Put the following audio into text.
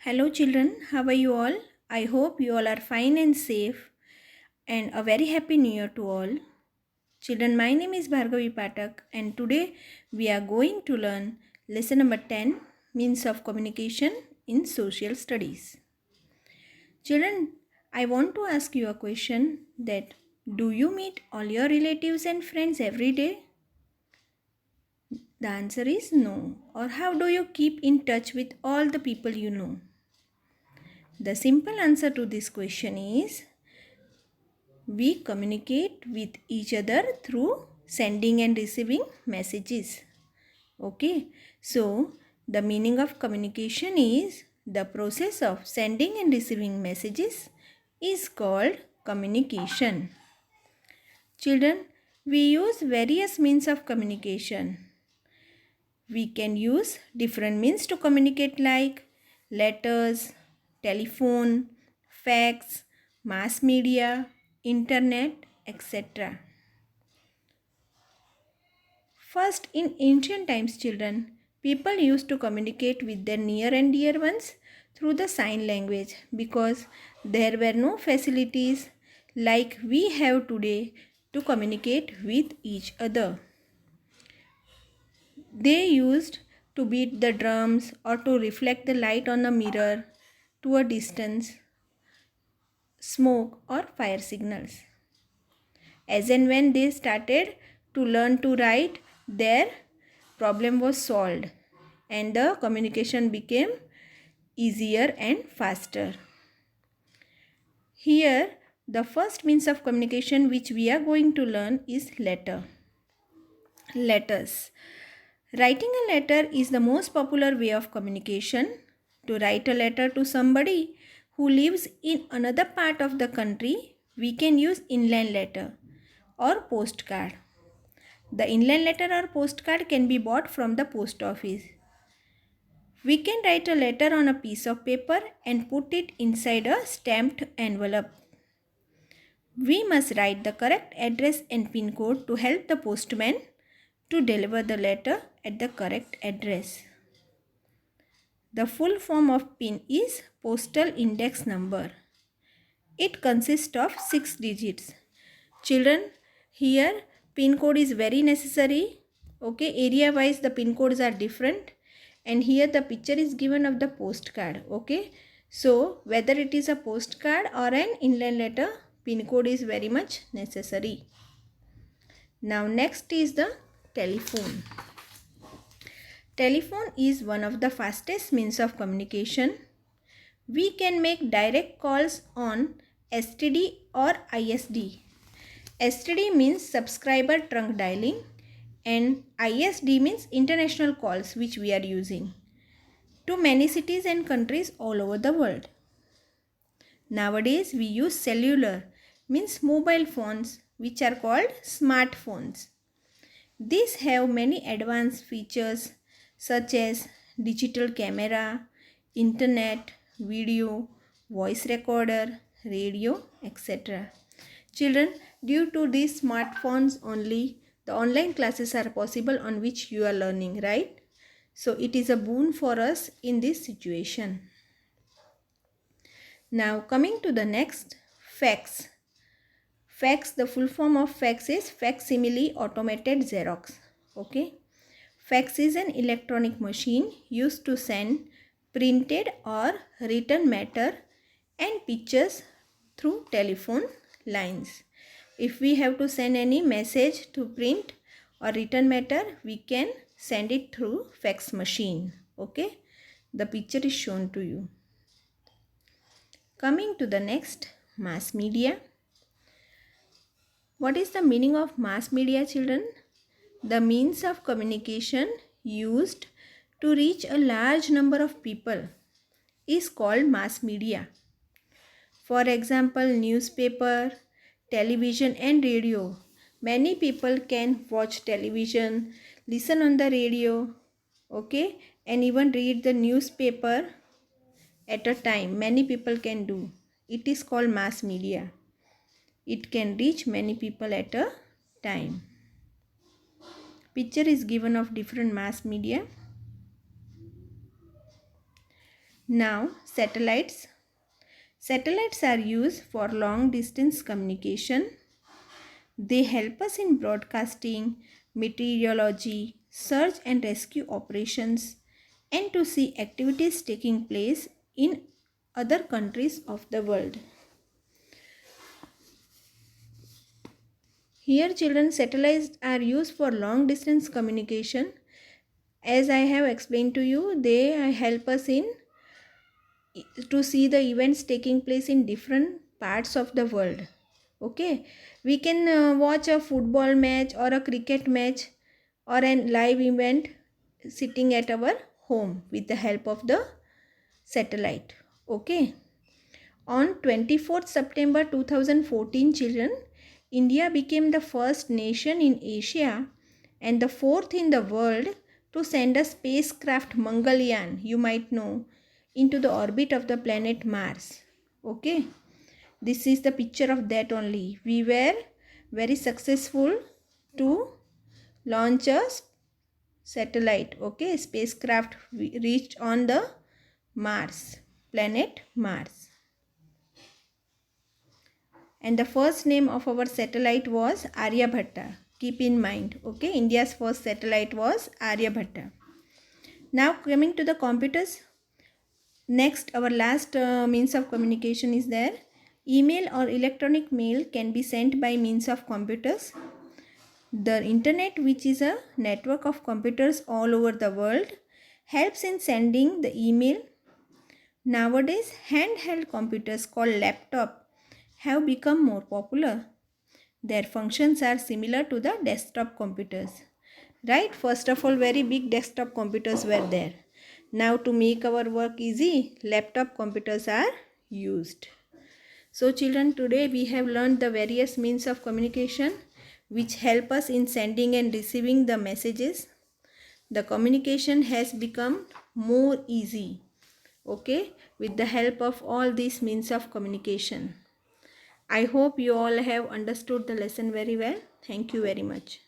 Hello children, how are you all? I hope you all are fine and safe and a very happy new year to all. Children, my name is Bhargavi Patak and today we are going to learn lesson number 10, means of communication in social studies. Children, I want to ask you a question that do you meet all your relatives and friends every day? The answer is no. Or how do you keep in touch with all the people you know? The simple answer to this question is we communicate with each other through sending and receiving messages. Okay, so the meaning of communication is the process of sending and receiving messages is called communication. Children, we use various means of communication. We can use different means to communicate like letters, telephone, fax, mass media, internet, etc. First, in ancient times, children, people used to communicate with their near and dear ones through the sign language because there were no facilities like we have today to communicate with each other. They used to beat the drums or to reflect the light on a mirror to a distance, smoke or fire signals. As and when they started to learn to write, their problem was solved and the communication became easier and faster. Here, the first means of communication which we are going to learn is letter. Letters. Writing a letter is the most popular way of communication. To write a letter to somebody who lives in another part of the country, we can use inland letter or postcard. The inland letter or postcard can be bought from the post office. We can write a letter on a piece of paper and put it inside a stamped envelope. We must write the correct address and pin code to help the postman to deliver the letter at the correct address. The full form of PIN is Postal Index Number. It consists of 6 digits. Children, here PIN code is very necessary. Okay, area wise the PIN codes are different. And here the picture is given of the postcard. Okay, so whether it is a postcard or an inland letter, PIN code is very much necessary. Now next is the telephone. Telephone is one of the fastest means of communication. We can make direct calls on STD or ISD. STD means subscriber trunk dialing and ISD means international calls which we are using to many cities and countries all over the world. Nowadays we use cellular means mobile phones which are called smartphones. These have many advanced features such as digital camera, internet, video, voice recorder, radio, etc. Children, due to these smartphones only, the online classes are possible on which you are learning, right? So it is a boon for us in this situation. Now coming to the next, fax. Fax, the full form of fax is facsimile automated Xerox. Okay. Fax is an electronic machine used to send printed or written matter and pictures through telephone lines. If we have to send any message to print or written matter, we can send it through fax machine. Okay. The picture is shown to you. Coming to the next, mass media. What is the meaning of mass media, children? The means of communication used to reach a large number of people is called mass media. For example, newspaper, television and radio. Many people can watch television, listen on the radio, okay, and even read the newspaper at a time. Many people can do. It is called mass media. It can reach many people at a time. Picture is given of different mass media. Now, satellites. Satellites are used for long distance communication. They help us in broadcasting, meteorology, search and rescue operations, and to see activities taking place in other countries of the world. Here, children, satellites are used for long distance communication. As I have explained to you, they help us in to see the events taking place in different parts of the world. Okay, we can watch a football match or a cricket match or a live event sitting at our home with the help of the satellite. Okay, on 24th September 2014, children, India became the first nation in Asia and the fourth in the world to send a spacecraft Mangalyaan, you might know, into the orbit of the planet Mars. Okay, this is the picture of that only. We were very successful to launch a satellite. Okay, spacecraft reached on the Mars, planet Mars. And the first name of our satellite was Aryabhatta. Keep in mind, okay, India's first satellite was Aryabhatta. Now coming to the computers. Next, our last means of communication is there. Email or electronic mail can be sent by means of computers. The internet, which is a network of computers all over the world, helps in sending the email. Nowadays, handheld computers called laptop have become more popular. Their functions are similar to the desktop computers. Right? First of all, very big desktop computers were there. Now to make our work easy, laptop computers are used. So children, today we have learned the various means of communication which help us in sending and receiving the messages. The communication has become more easy, okay, with the help of all these means of communication. I hope you all have understood the lesson very well. Thank you very much.